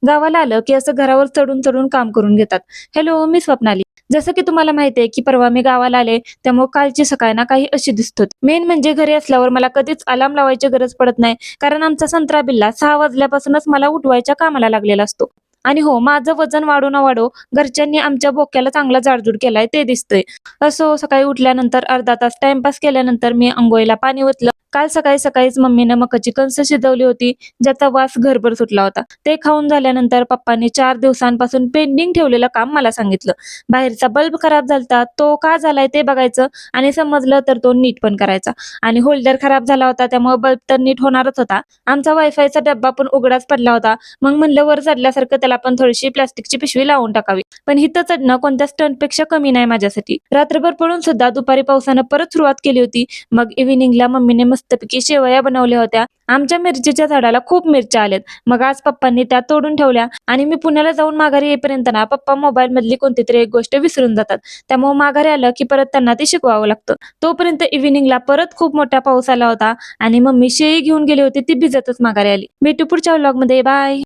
गावाला आलं की असं घरावर चढून चढून काम करून घेतात. हॅलो, मी स्वप्नाली. जसं की तुम्हाला माहिती आहे की परवा मी गावाला आले, त्यामुळे कालची सकाळ ना काही अशी दिसत होती. मेन म्हणजे घरी असल्यावर मला कधीच अलार्म लावायची गरज पडत नाही, कारण आमचा संत्रा बिल्ला 6 वाजल्यापासूनच मला उठवायच्या कामाला लागलेला असतो. आणि हो, माझं वजन वाढो ना वाढो, घरच्यांनी आमच्या बोक्याला चांगला जाडजूड केलाय ते दिसतंय. असो, सकाळी उठल्यानंतर अर्धा तास टाइमपास केल्यानंतर मी अंघोळीला पाणी ओतलं. काल सकाळी सकाळीच मम्मीनं मकाची कणसं शिजवली होती, ज्याचा वास घरभर सुटला होता. ते खाऊन झाल्यानंतर पप्पांनी 4 दिवसांपासून पेंडिंग ठेवलेलं काम मला सांगितलं. बाहेरचा बल्ब खराब झालता, तो का झालाय ते बघायचं आणि समजलं तर तो नीट पण करायचा. आणि होल्डर खराब झाला होता, त्यामुळे बल्ब तर नीट होणारच होता. आमचा वायफायचा डब्बा पण उघडाच पडला होता. मग म्हणलं वर चढल्यासारखं त्याला पण थोडीशी प्लास्टिकची पिशवी लावून टाकावी. पण इथं चढणं कोणत्या स्टंटपेक्षा कमी नाही माझ्यासाठी. रात्रभर पडून सुद्धा दुपारी पावसानं परत सुरुवात केली होती. मग इव्हिनिंगला मम्मीने मस्तपैकी शेवया बनवल्या होत्या. आमच्या मिरचीच्या झाडाला खूप मिरच्या आल्यात. मग आज पप्पांनी त्या तोडून ठेवल्या आणि मी पुण्याला जाऊन माघारी येईपर्यंत ना पप्पा मोबाईल मधली कोणती तरी एक गोष्ट विसरून जातात. त्यामुळे माघारी आलं की परत त्यांना ते शिकवावं लागतं. तोपर्यंत इव्हिनिंगला परत खूप मोठा पाऊस आला होता आणि मम्मी शेळी घेऊन गेली होती, ती भिजतच माघारी आली. भेटू पुढच्या व्लॉगमध्ये. बाय.